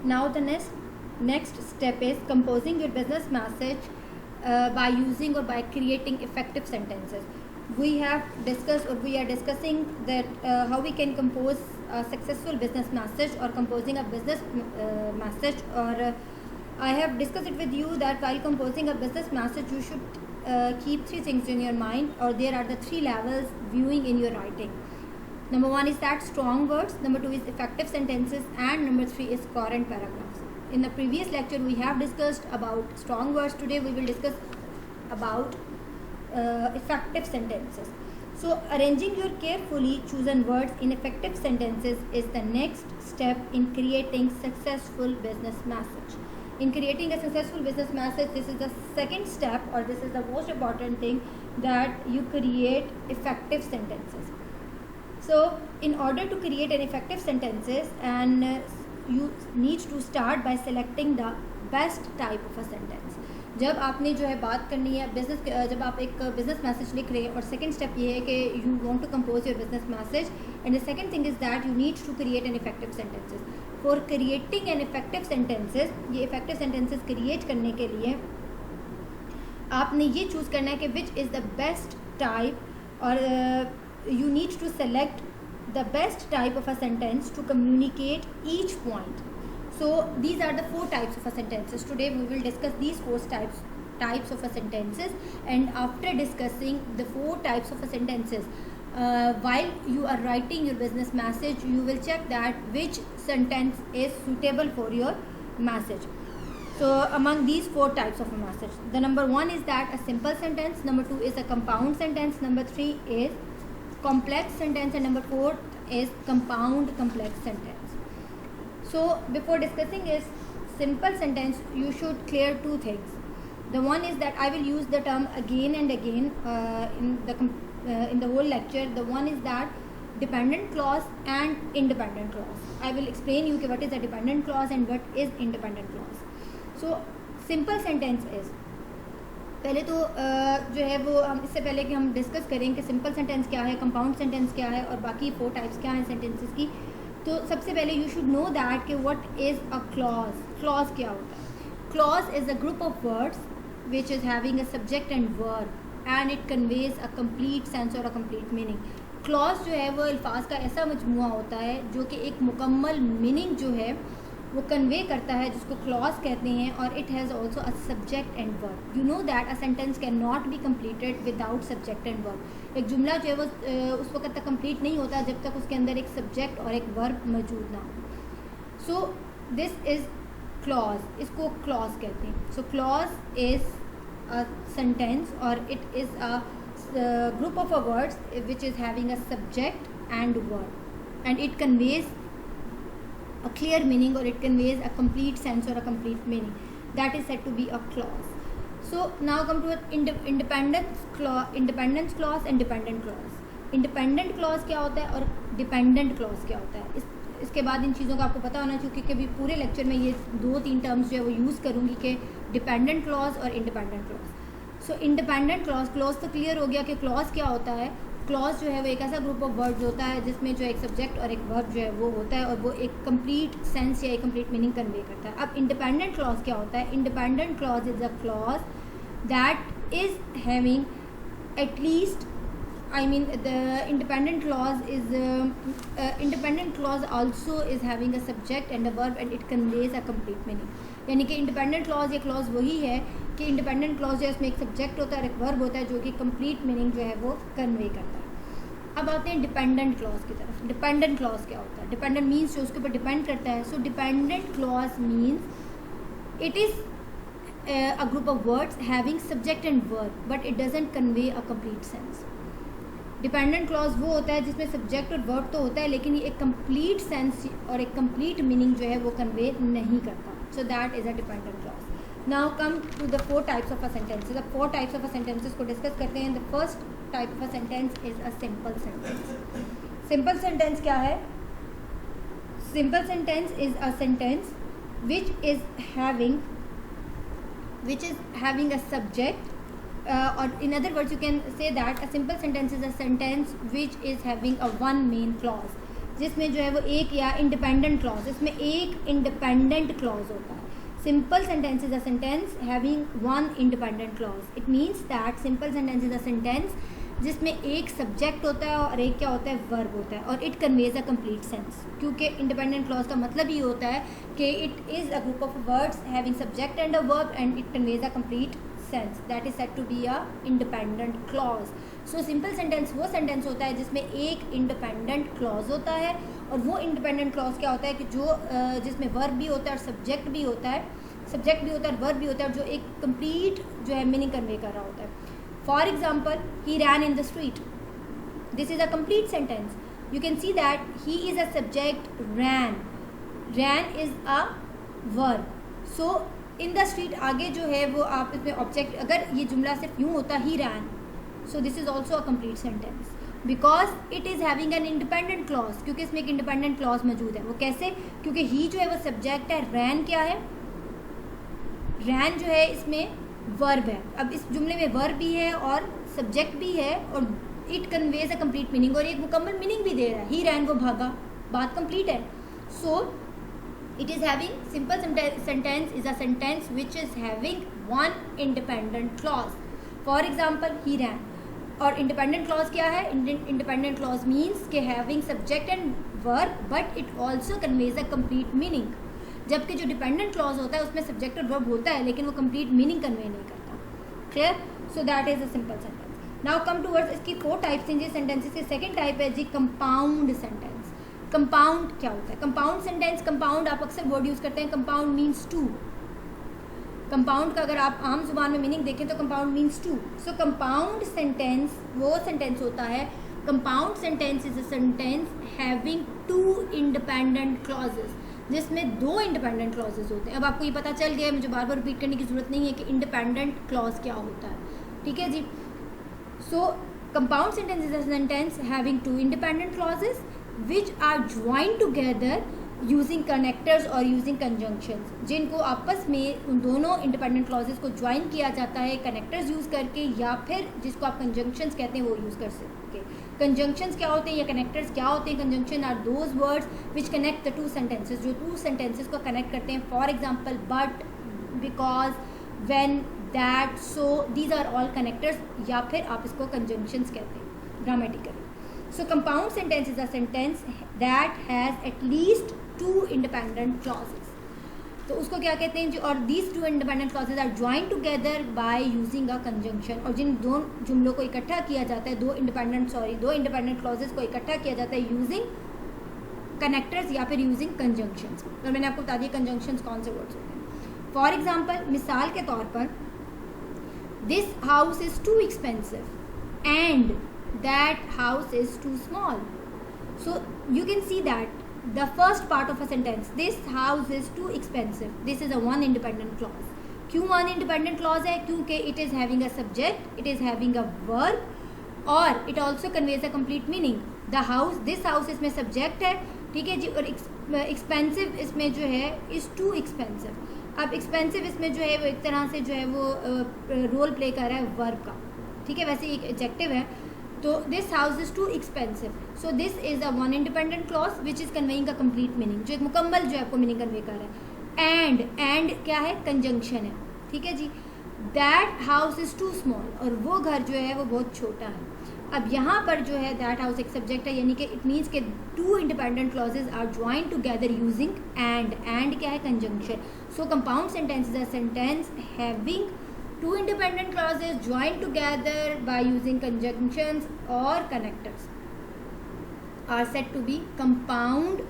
Now the next step is composing your business message by using or by creating effective sentences. We have discussed, or we are discussing that how we can compose a successful business message or composing a business message, or I have discussed it with you that while composing a business message you should keep three things in your mind, or there are the three levels viewing in your writing. Number one is that strong words, number two is effective sentences, and number three is current paragraphs. In the previous lecture we have discussed about strong words. Today we will discuss about effective sentences. So arranging your carefully chosen words in effective sentences is the next step in creating successful business message. In creating a successful business message, this is the second step, or this is the most important thing, that you create effective sentences. So in order to create an effective sentences, and you need to start by selecting the best type of a sentence. जब आपने जो है बात करनी है business, जब आप एक बिजनेस मैसेज लिख रहे हैं, और सेकंड स्टेप ये है कि you want to compose your business message, and the second thing is that you need to create an effective sentences. For creating an effective sentences, ये इफेक्टिव सेंटेंसेस क्रिएट करने के लिए आपने ये चूज़ करना है कि which is the best type, और you need to select the best type of a sentence to communicate each point. So these are the four types of a sentences. Today we will discuss these four types of a sentences, and after discussing the four types of a sentences, while you are writing your business message, you will check that which sentence is suitable for your message. So among these four types of a message, the number one is that a simple sentence, number two is a compound sentence, number three is complex sentence, and number four is compound complex sentence. So before discussing is simple sentence, you should clear two things. The one is that I will use the term again and again in the whole lecture. The one is that dependent clause and independent clause. I will explain you what is a dependent clause and what is independent clause. So simple sentence is, पहले तो जो है वो हम इससे पहले कि हम डिस्कस करें कि सिंपल सेंटेंस क्या है, कंपाउंड सेंटेंस क्या है, और बाकी फोर टाइप्स क्या हैं सेंटेंसेस की, तो सबसे पहले यू शुड नो दैट कि what is a clause. Clause क्या होता है? Clause is a group of words which is having a subject and verb and it conveys a complete sense और अ कंप्लीट मीनिंग. क्लॉज जो है वो अल्फाज का ऐसा मजमूआ होता है जो कि एक मुकम्मल मीनिंग जो है वो कन्वे करता है, जिसको क्लॉज कहते हैं, और it has also a subject and verb. You know that a sentence can not be completed without subject and verb. एक जुमला जो है वो उस वक्त तक कंप्लीट नहीं होता जब तक उसके अंदर एक सब्जेक्ट और एक वर्ब मौजूद ना हो. सो दिस इज़ क्लॉज, इसको क्लॉज कहते हैं. सो क्लॉज इज़ अ सेंटेंस, और it is a group of a words which is having a subject and verb, and it conveys a clear meaning, or it conveys a complete sense or a complete meaning. That is said to be a clause. So now come to independence clause and dependent clause. Independent clause क्या होता है और dependent clause क्या होता है, इसके बाद इन चीज़ों का आपको पता होना चाहिए, क्योंकि अभी पूरे लेक्चर में ये दो तीन टर्म्स जो है वो यूज़ करूँगी कि डिपेंडेंट क्लॉज और इंडिपेंडेंट क्लॉज. सो इंडिपेंडेंट क्लॉज तो क्लियर हो गया कि क्लॉज क्या होता है. क्लॉज जो है वो एक ऐसा ग्रुप ऑफ वर्ड्स होता है जिसमें जो एक सब्जेक्ट और एक वर्ब जो है वो होता है, और वो एक कंप्लीट सेंस या एक कंप्लीट मीनिंग कन्वे करता है. अब इंडिपेंडेंट क्लॉज क्या होता है? Independent clause is a clause that is having at least, I mean the independent clause also is having a subject and a verb, and it conveys a complete meaning. यानी कि independent clause या clause वही है कि independent clause जो है उसमें एक सब्जेक्ट होता है और एक वर्ब होता है जो कि कंप्लीट मीनिंग जो है वो कन्वे करता है. अब आते हैं डिपेंडेंट क्लॉज की तरफ. डिपेंडेंट क्लॉज क्या होता है? डिपेंडेंट मीन्स जो उसके ऊपर डिपेंड करता है. सो dependent clause means it is a group of words having subject and verb, but it doesn't convey a complete sense. Dependent clause वो होता है जिसमें सब्जेक्ट और वर्ब तो होता है, लेकिन ये एक कंप्लीट सेंस और एक कंप्लीट मीनिंग जो है वो कन्वे नहीं करता. So that is a dependent clause. Now come to the four types of a sentences. अब four types of a sentences को डिस्कस करते हैं. The first type of a sentence is a simple sentence. Simple sentence क्या है? Simple sentence is a sentence which is having a subject, or in other words you can say that a simple sentence is a sentence which is having a one main clause. जिसमें जो है वो एक, या independent clause, इसमें एक independent clause होता है. Simple sentence is a sentence having one independent clause. It means that simple sentence is a sentence जिसमें एक सब्जेक्ट होता है और एक क्या होता है, वर्ब होता है, और it conveys a complete sense. क्योंकि इंडिपेंडेंट क्लॉज का मतलब ये होता है कि it is a group of words having subject and a verb and it conveys a complete sense. That is said to be a independent clause. So simple sentence वो sentence होता है जिसमें एक इंडिपेंडेंट क्लॉज होता है, और वो independent clause क्या होता है कि जो जिसमें वर्ब भी होता है और सब्जेक्ट भी होता है, वर्ब भी होता है, और जो एक कंप्लीट जो है मीनिंग कन्वे कर रहा होता है. For example, he ran in the street. This is a complete sentence. You can see that he is a subject, ran is a verb. So in the street आगे जो है वो आप इसमें ऑब्जेक्ट, अगर ये जुमला सिर्फ यूँ होता ही ran, so this is also a complete sentence because it is having an independent clause. क्योंकि इसमें एक इंडिपेंडेंट क्लॉज मौजूद है. वो कैसे? क्योंकि ही जो है वो सब्जेक्ट है, रैन क्या है, रैन जो है इसमें वर्ब है. अब इस जुमले में वर्ब भी है और सब्जेक्ट भी है, और it conveys a complete meaning, और एक मुकम्मल मीनिंग भी दे रहा है. ही रैन, वो भागा, बात कंप्लीट है. So it is having, simple sentence is a sentence which is having one independent clause. For example, he ran. और इंडिपेंडेंट क्लॉज क्या है? इंडिपेंडेंट क्लॉज मीन्स के having subject and verb but it also conveys a complete meaning. जबकि जो dependent clause होता है उसमें subject और वर्ब होता है लेकिन वो कंप्लीट मीनिंग कन्वे नहीं करता. Clear? So that is a simple sentence. Now come towards, इसकी 4 टाइप्स हैं जी सेंटेंसेस के. सेकंड टाइप है जी कंपाउंड सेंटेंस. कंपाउंड क्या होता है? कंपाउंड सेंटेंस, कंपाउंड आप अक्सर वर्ड यूज़ करते हैं. Compound means to. कंपाउंड का अगर आप आम जुबान में मीनिंग देखें तो compound means two. So compound sentence वो सेंटेंस होता है, compound sentence is a sentence having 2 independent clauses, जिसमें 2 इंडिपेंडेंट क्लॉजेस होते हैं. अब आपको ये पता चल गया, मुझे बार बार रिपीट करने की ज़रूरत नहीं है कि इंडिपेंडेंट क्लॉज क्या होता है. ठीक है जी. So compound sentence is a sentence having 2 independent clauses which are joined together using connectors और यूजिंग कंजंक्शंस, जिनको आपस में उन दोनों इंडिपेंडेंट क्लॉजेस को ज्वाइन किया जाता है कनेक्टर्स यूज़ करके, या फिर जिसको आप कंजंक्शंस कहते हैं वो यूज़ कर सकते हैं. कंजंक्शंस क्या होते हैं या कनेक्टर्स क्या होते हैं? Conjunction are those words which connect the 2 sentences, जो 2 सेंटेंसेस को कनेक्ट करते हैं. For example, but, because, when, that, so, these are all connectors, या फिर आप इसको कंजंक्शंस कहते हैं grammatically. So compound sentence is a sentence that has at least 2 independent clauses. तो उसको क्या कहते हैं जी? और these 2 independent clauses are join together by using a conjunction. और जिन 2 जुमलों को इकट्ठा किया जाता है, 2 इंडिपेंडेंट क्लॉजेज को इकट्ठा किया जाता है यूजिंग कनेक्टर्स या फिर यूजिंग कंजंक्शंस. और मैंने आपको बता दिया कंजंक्शंस कौन से वर्ड्स होते हैं. फॉर एग्जाम्पल, मिसाल के तौर पर, this house is too expensive and that house is too small. So you can see that the first part of a sentence, this house is too expensive, this is a one independent clause. क्यों one independent clause है? क्योंकि it is having a subject, it is having a verb और it also conveys a complete meaning. the house, this house इसमें subject है, ठीक है जी, और expensive इसमें जो है is too expensive. अब expensive इसमें जो है वो एक तरह से जो है वो रोल प्ले कर रहा है verb का, ठीक है. वैसे एक adjective है. तो this house is too expensive. So this is a one independent clause which is conveying a complete meaning, जो एक मुकम्मल जो है आपको मीनिंग कन्वे कर रहा है. एंड क्या है? कंजंक्शन है. ठीक है जी. That house is too small, और वो घर जो है वो बहुत छोटा है. अब यहाँ पर जो है दैट हाउस एक सब्जेक्ट है, यानी कि इट मीन्स के 2 independent clauses are join together using and क्या है? Conjunction. So compound sentence is a sentence having 2 independent clauses joined together by using conjunctions or connectors are said to be compound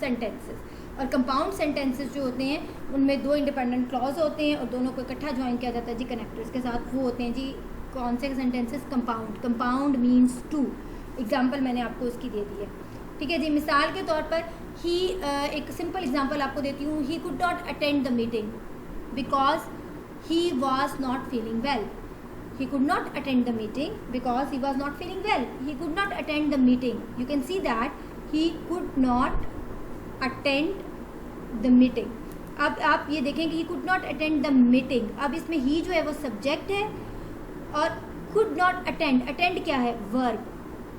sentences. और compound sentences जो होते हैं उनमें 2 independent clause होते हैं और दोनों को इकट्ठा ज्वाइन किया जाता है जी कनेक्टर्स के साथ. वो होते हैं जी कौन से sentences? Compound. Compound means 2. Example मैंने आपको उसकी दे दी है. ठीक है जी. मिसाल के तौर पर ही, एक सिंपल एग्जाम्पल आपको देती हूँ. ही could not attend the meeting because he was not feeling well. He could not attend the meeting because he was not feeling well. He could not attend the meeting. You can see that he could not attend the meeting. अब आप ये देखें कि he could not attend the meeting. अब इसमें he जो है वो subject है और could not attend. Attend क्या है? Verb.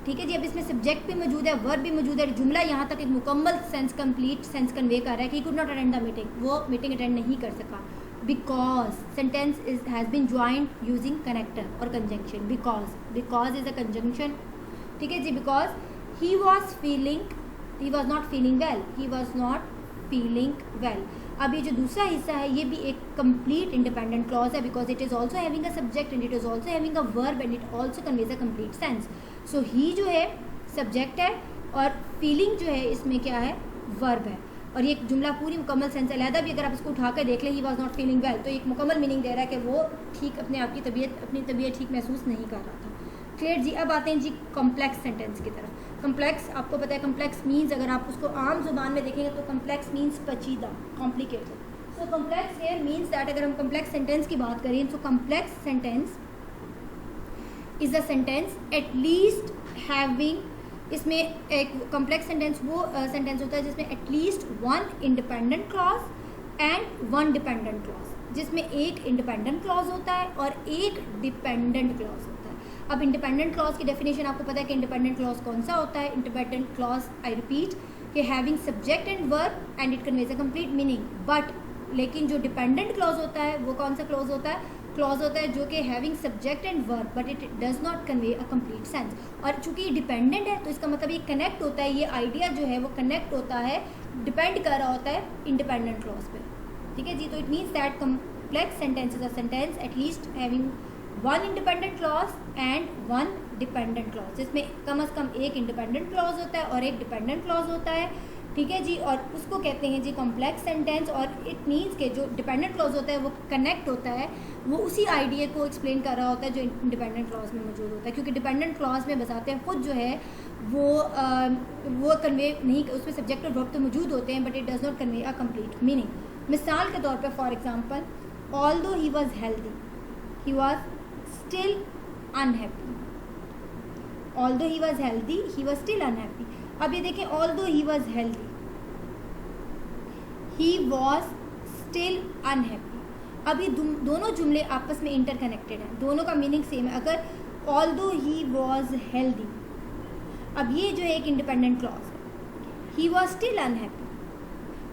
ठीक है जी। अब इसमें सब्जेक्ट भी मौजूद है, वर्ब भी मौजूद है, जुमला यहाँ तक एक मुकम्मल सेंस, कंप्लीट सेंस कन्वे कर रहा है कि he could not attend the meeting, वो मीटिंग अटेंड नहीं कर सका। Because sentence is has been joined using connector और conjunction. Because is a conjunction, ठीक है जी। Because he was not feeling well. अब ये जो दूसरा हिस्सा है ये भी एक कंप्लीट इंडिपेंडेंट क्लॉज है, because it is also having a subject and it is also having a verb and it also conveys a complete sense. So he जो है सब्जेक्ट है और फीलिंग जो है इसमें क्या है, वर्ब है। और ये जुमला पूरी मुकम्मल सेंस अलहदा भी अगर आप इसको उठा कर देख लें, ही वॉज नॉट फीलिंग वेल, तो एक मुकम्मल मीनिंग दे रहा है कि वो ठीक अपनी तबीयत ठीक महसूस नहीं कर रहा था। क्लियर जी। अब आते हैं जी कॉम्प्लेक्स सेंटेंस की तरफ। कॉम्प्लेक्स आपको पता है, कॉम्प्लेक्स मीन्स अगर आप उसको आम जुबान में देखेंगे तो कॉम्प्लेक्स मीन्स पेचीदा, complicated. So complex here means that अगर हम कॉम्प्लेक्स सेंटेंस की बात करें तो complex sentence is a sentence at least having, इसमें एक कॉम्प्लेक्स सेंटेंस वो सेंटेंस होता है जिसमें at least one independent clause and one dependent clause, जिसमें एक इंडिपेंडेंट क्लॉज होता है और एक डिपेंडेंट क्लॉज होता है। अब इंडिपेंडेंट क्लॉज की डेफिनेशन आपको पता है कि इंडिपेंडेंट क्लॉज कौन सा होता है। इंडिपेंडेंट क्लॉज, आई रिपीट, कि having subject and verb and it conveys a complete meaning. But लेकिन जो डिपेंडेंट क्लॉज होता है वो कौन सा क्लॉज होता है, क्लॉज होता है जो कि having subject and verb but it does not convey a complete sense. और चूंकि ये डिपेंडेंट है तो इसका मतलब ये कनेक्ट होता है, ये आइडिया जो है वो कनेक्ट होता है, डिपेंड कर रहा होता है इंडिपेंडेंट क्लॉज पे, ठीक है जी। तो it means that complex sentence is a sentence at least having one independent clause and one dependent clause, जिसमें कम से कम एक इंडिपेंडेंट क्लॉज होता है और एक डिपेंडेंट क्लॉज होता है, ठीक है जी। और उसको कहते हैं जी कॉम्प्लेक्स सेंटेंस। और इट मीन्स के जो डिपेंडेंट क्लॉज होता है वो कनेक्ट होता है, वो उसी आइडिया को एक्सप्लेन कर रहा होता है जो इंडिपेंडेंट क्लॉज में मौजूद होता है, क्योंकि डिपेंडेंट क्लॉज में बजाते हैं खुद जो है वो कन्वे नहीं, उसमें सब्जेक्ट और वर्ब तो मौजूद होते हैं but it does not convey a complete meaning. मिसाल के तौर पर for example, although he was healthy he was still unhappy. Although he was healthy he was still unhappy. अब ये देखें, although he was healthy he was still unhappy. अब ये दोनों जुमले आपस में इंटरकनेक्टेड हैं, दोनों का मीनिंग सेम है। अगर ऑल्दो ही वॉज हेल्दी, अब ये जो है एक इंडिपेंडेंट क्लॉज है, ही वॉज स्टिल अनहैप्पी।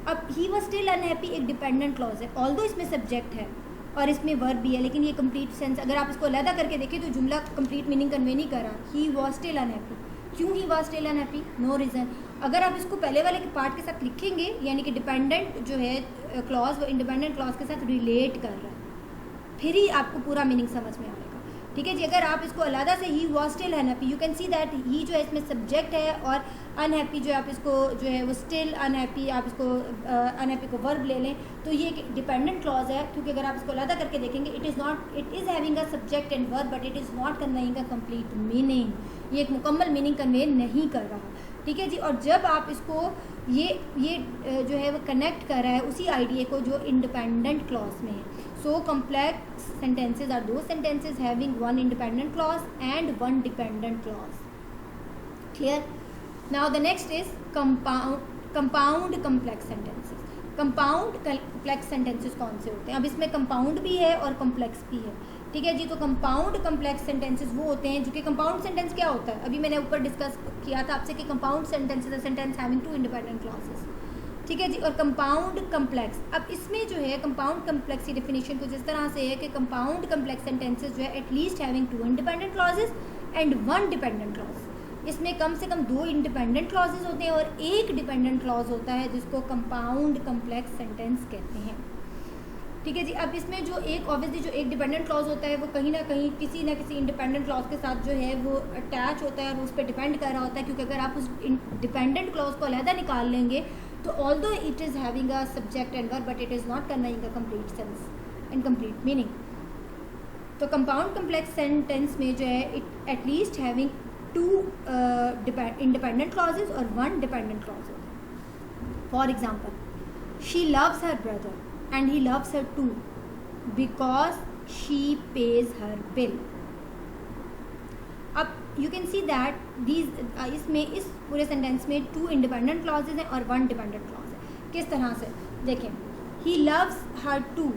अब ही वॉज स्टिल अनहैप्पी एक डिपेंडेंट क्लॉज है, ऑल्दो इसमें सब्जेक्ट है और इसमें वर्ब भी है, लेकिन ये कंप्लीट सेंस अगर आप इसको अलहदा करके देखें तो जुमला कंप्लीट मीनिंग कन्वे नहीं कर रहा। ही वॉज स्टिल अनहैप्पी, क्यों he was still unhappy, no reason. अगर आप इसको पहले वाले के पार्ट के साथ लिखेंगे, यानी कि डिपेंडेंट जो है क्लॉज वो इंडिपेंडेंट क्लॉज के साथ रिलेट कर रहा है, फिर ही आपको पूरा मीनिंग समझ में आएगा, ठीक है जी। अगर आप इसको अलहदा से ही was still unhappy, you can see that ही जो है इसमें सब्जेक्ट है और अनहैप्पी जो है आप इसको जो है वो स्टिल अनहैप्पी, आप इसको अनहैप्पी को वर्ब ले लें तो ये एक डिपेंडेंट क्लॉज है, क्योंकि अगर आप इसको अलहदा करके देखेंगे it is having a subject and verb but it is not conveying a complete meaning, ये एक मुकम्मल मीनिंग कन्वे नहीं कर रहा, ठीक है जी। और जब आप इसको ये जो है वो कनेक्ट कर रहा है उसी आइडिया को जो इंडिपेंडेंट क्लॉज में है। So complex sentences are those sentences having one independent clause and one dependent clause. Clear? Now the next is compound complex sentences. compound complex sentences कौन से होते हैं? अब इसमें compound भी है और complex भी है, ठीक है जी। तो compound complex sentences वो होते हैं जो कि compound sentence क्या होता है, अभी मैंने ऊपर डिस्कस किया था आपसे कि compound sentences are sentence having two independent clauses, ठीक है जी। और कंपाउंड कम्प्लेक्स, अब इसमें जो है कंपाउंड कम्प्लेक्स की डेफिनेशन कुछ इस तरह से है कि कंपाउंड कम्प्लेक्स सेंटेंसेस जो है at least having two independent clauses and one dependent clause, इसमें कम से कम दो इंडिपेंडेंट क्लॉजेस होते हैं और एक डिपेंडेंट क्लॉज होता है जिसको कंपाउंड कम्प्लेक्स सेंटेंस कहते हैं, ठीक है जी। अब इसमें जो एक ऑब्वियसली जो एक डिपेंडेंट क्लॉज होता है वो कहीं ना कहीं किसी ना किसी इंडिपेंडेंट क्लॉज के साथ जो है वो अटैच होता है और उस पर डिपेंड कर रहा होता है, क्योंकि अगर आप उस डिपेंडेंट क्लॉज को अलहदा निकाल लेंगे तो although it is having a subject and verb but it is not conveying a complete sense and complete meaning. तो कंपाउंड कम्प्लेक्स सेंटेंस में जो है it at least having two independent clauses और वन डिपेंडेंट क्लॉज होता है। For example, she loves her brother and he loves her too because she pays her bill. अब you can see that these इसमें इस पूरे सेंटेंस में to independent clauses हैं और वन डिपेंडेंट क्लॉज है। किस तरह से देखें, he loves her too,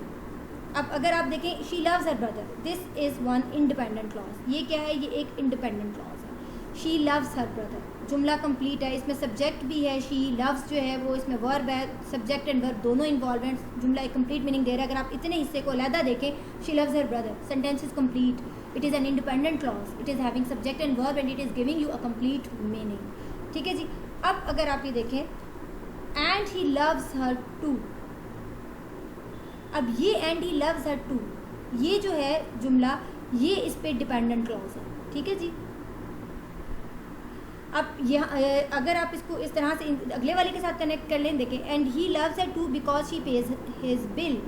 अब अगर आप देखें she loves her brother, this is one independent clause, ये क्या है, ये एक इंडिपेंडेंट क्लॉज है। शी लव्स हर ब्रदर, जुमला कंप्लीट है, इसमें सब्जेक्ट भी है, शी लव्स जो है वो इसमें वर्ब है, सब्जेक्ट एंड वर्ब दोनों इन्वॉल्व हैं, जुमला एक कंप्लीट मीनिंग दे रहा है। अगर आप इतने हिस्से को अलहदा देखें, she loves her brother, sentence is complete, it is an independent clause, it is having subject and verb and it is giving you a complete meaning. ठीक है जी। अब अगर आप ये देखें, and he loves her too, अब ये and he loves her too, ये जो है जुमला, ये इस पे डिपेंडेंट क्लॉज है। ठीक है जी। अब यहाँ अगर आप इसको इस तरह से अगले वाले के साथ कनेक्ट कर लें, देखें, and he loves her too because she pays his bill,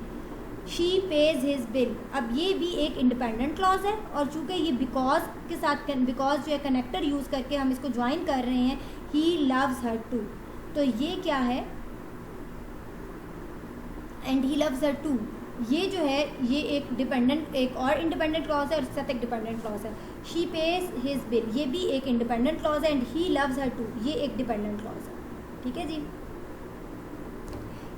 she pays his bill. अब ये भी एक इंडिपेंडेंट क्लॉज है, और चूंकि ये बिकॉज के साथ, बिकॉज जो है कनेक्टर यूज़ करके हम इसको ज्वाइन कर रहे हैं, ही लव्स हर टू, तो ये क्या है, and he loves her too, ये जो है ये एक डिपेंडेंट, एक और इंडिपेंडेंट क्लॉज है और साथ एक डिपेंडेंट क्लॉज है। शी पेज हिज बिल, ये भी एक इंडिपेंडेंट क्लॉज है, and he loves her too, ये एक डिपेंडेंट क्लॉज है। ठीक है जी।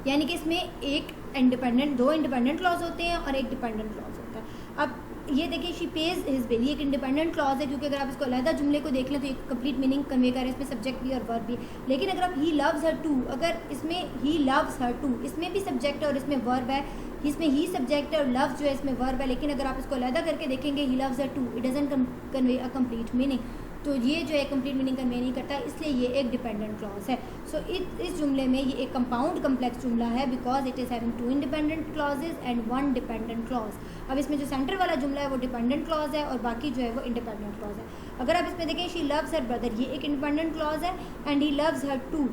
यानी कि इसमें एक इंडिपेंडेंट, दो इंडिपेंडेंट क्लॉज होते हैं और एक डिपेंडेंट क्लॉज होता है। अब ये देखिए, शी पेज हिज बिल, ये एक इंडिपेंडेंट क्लॉज है, क्योंकि अगर आप इसको अलहदा जुमले को देख लें तो एक कंप्लीट मीनिंग कन्वे कर रहे हैं, इसमें सब्जेक्ट भी और वर्ब भी। लेकिन अगर आप ही लव्स हर टू, अगर इसमें ही लव्स हर टू, इसमें भी सब्जेक्ट है और इसमें वर्ब है, इसमें ही सब्जेक्ट है और लव्स जो है इसमें वर्ब है, लेकिन अगर आप इसको अलहदा करके देखेंगे, he loves her too, it doesn't convey a complete meaning, तो ये जो है कंप्लीट मीनिंग कन्वे नहीं करता, इसलिए ये एक डिपेंडेंट क्लॉज है। सो इस जुमले में ये एक कंपाउंड कम्प्लेक्स जुमला है, because it is having two independent clauses and one dependent clause. अब इसमें जो सेंटर वाला जुमला है वो डिपेंडेंट क्लॉज है और बाकी जो है वो इंडिपेंडेंट क्लॉज है। अगर आप इसमें देखें, शी लव्स हर ब्रदर, ये एक इंडिपेंडेंट क्लॉज है, and he loves her too.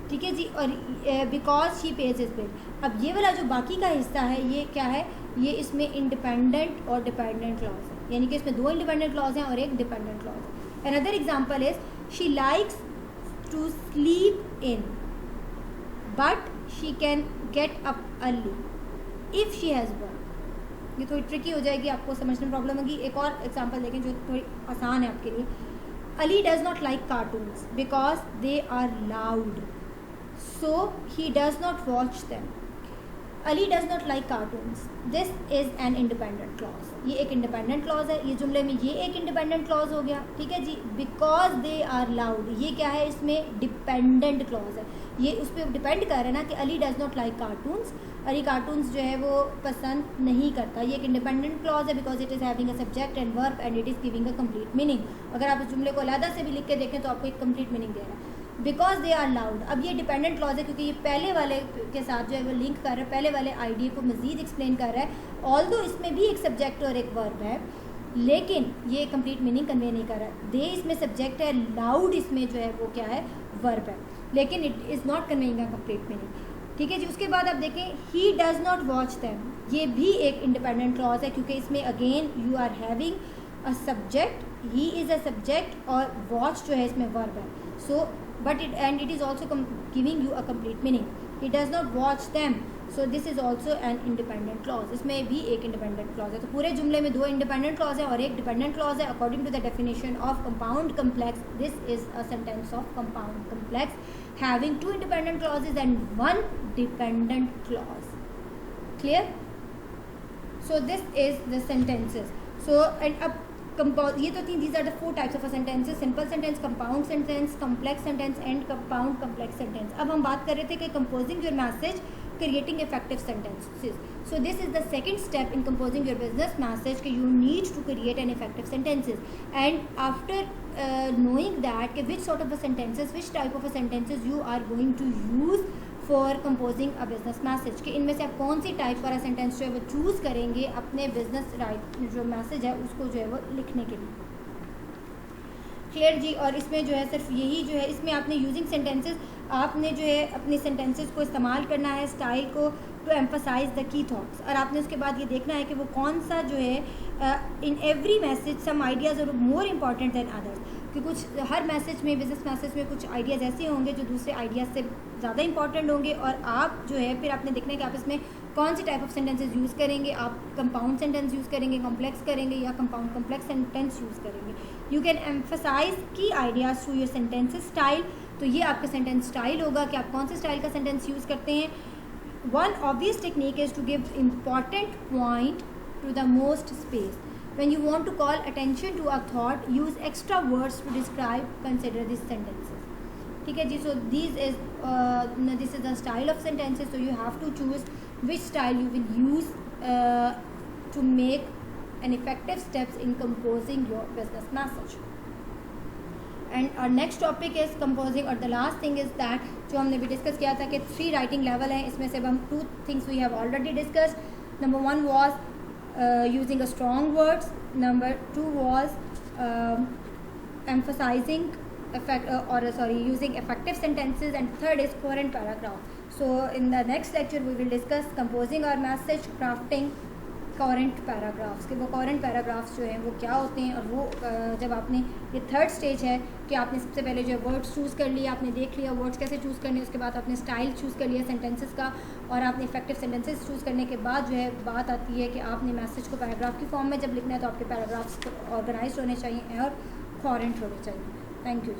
ठीक है जी। और because she pays his bill, अब ये वाला जो बाकी का हिस्सा है ये क्या है, ये इसमें इंडिपेंडेंट और डिपेंडेंट क्लॉज है, यानी कि इसमें दो इंडिपेंडेंट क्लॉज हैं और एक डिपेंडेंट क्लॉज है। Another example is, she likes to sleep in but she can get up early if she has work. ये थोड़ी ट्रिकी हो जाएगी, आपको समझने में प्रॉब्लम होगी। एक और एग्जांपल देखें जो थोड़ी आसान है आपके लिए। Ali does not like cartoons because they are loud, so he does not watch them. Ali does not like cartoons. This is an independent clause. ये एक independent clause है, ये जुमले में ये एक independent clause हो गया। ठीक है जी। because they are loud, ये क्या है, इसमें dependent clause है, ये उस पर डिपेंड कर रहा है ना कि Ali does not like cartoons, Ali cartoons जो है वो पसंद नहीं करता, ये एक इंडिपेंडेंट क्लॉज है, because it is having a subject and verb and it is giving a complete meaning. अगर आप इस जुमले को अलहदा से भी लिख के देखें तो आपको एक कंप्लीट मीनिंग दे रहा है। बिकॉज दे आर लाउड, अब ये डिपेंडेंट क्लॉज है क्योंकि ये पहले वाले के साथ जो है वो लिंक कर रहा है, पहले वाले आइडिया को मज़ीद एक्सप्लेन कर रहा है। ऑल्दो इसमें भी एक सब्जेक्ट और एक वर्ब है, लेकिन ये कंप्लीट मीनिंग कन्वे नहीं कर रहा है। दे इसमें सब्जेक्ट है, लाउड इसमें जो है वो क्या है, वर्ब है, लेकिन it is not conveying a complete meaning. ठीक है जी। उसके बाद आप देखें, he does not watch them, ये भी एक इंडिपेंडेंट क्लॉज है क्योंकि इसमें again you are having a subject, he is a subject और वॉच जो है इसमें वर्ब है। सो but it is also giving you a complete meaning. He does not watch them, so this is also an independent clause. इसमें भी एक independent clause है। तो पूरे जुमले में दो independent clause है और एक dependent clause है। According to the definition of compound complex, this is a sentence of compound complex having two independent clauses and one dependent clause. Clear? So this is the sentences. So and up ये तो थी, these are the four types of a sentences: simple sentence, compound sentence, complex sentence and compound complex sentence. अब हम बात कर रहे थे कि composing your message, creating effective sentences. So this is the second step in composing your business message, कि you need to create an effective sentences. And after knowing that which sort of a sentences, which type of a sentences you are going to use for composing a business message, कि इनमें से आप कौन सी type वाला sentence जो है वो चूज़ करेंगे अपने बिजनेस राइट जो मैसेज है उसको जो है वो लिखने के लिए। क्लियर जी। और इसमें जो है सिर्फ यही जो है, इसमें आपने यूजिंग सेंटेंसेस, आपने जो है अपनी सेंटेंसेस को इस्तेमाल करना है, स्टाइल को, to emphasize the key thoughts, और आपने उसके बाद ये देखना है कि वो कौन सा जो है in every message some ideas are more important than others, कि कुछ हर मैसेज में, बिजनेस मैसेज में कुछ आइडियाज़ ऐसे होंगे जो दूसरे आइडियाज़ से ज़्यादा इंपॉर्टेंट होंगे, और आप जो है फिर आपने देखना है कि आप इसमें कौन सी टाइप ऑफ सेंटेंसेस यूज़ करेंगे। आप कंपाउंड सेंटेंस यूज़ करेंगे, कॉम्प्लेक्स करेंगे, या कंपाउंड कॉम्प्लेक्स सेंटेंस यूज़ करेंगे। You can emphasize key ideas through your sentences style, तो ये आपका सेंटेंस स्टाइल होगा कि आप कौन से स्टाइल का सेंटेंस यूज़ करते हैं। One obvious technique is to give important point to the most space, When you want to call attention to a thought, use extra words to describe, consider these sentences. ठीक है जी. So this is the style of sentences. So you have to choose which style you will use to make an effective steps in composing your business message. And our next topic is composing, और the last thing is that जो हमने भी discuss किया था कि 3 writing level हैं. इसमें से हम 2 things we have already discussed. Number 1 was using a strong words. Number 2 was emphasizing using effective sentences, and third is coherent paragraph. So in the next lecture we will discuss composing our message, crafting coherent paragraphs. कि वो coherent paragraphs जो हैं वो क्या होते हैं, और वो जब आपने ये थर्ड स्टेज है कि आपने सबसे पहले जो वर्ड्स चूज़ कर लिया, आपने देख लिया वर्ड्स कैसे चूज़ करने, उसके बाद आपने स्टाइल चूज़ कर लिया सेंटेंसेस का, और आपने इफेक्टिव सेंटेंसेस चूज़ करने के बाद जो है बात आती है कि आपने मैसेज को पैराग्राफ की फॉर्म में जब लिखना है तो आपके पैराग्राफ्स ऑर्गेनाइज होने चाहिए और coherent होने चाहिए. Thank you.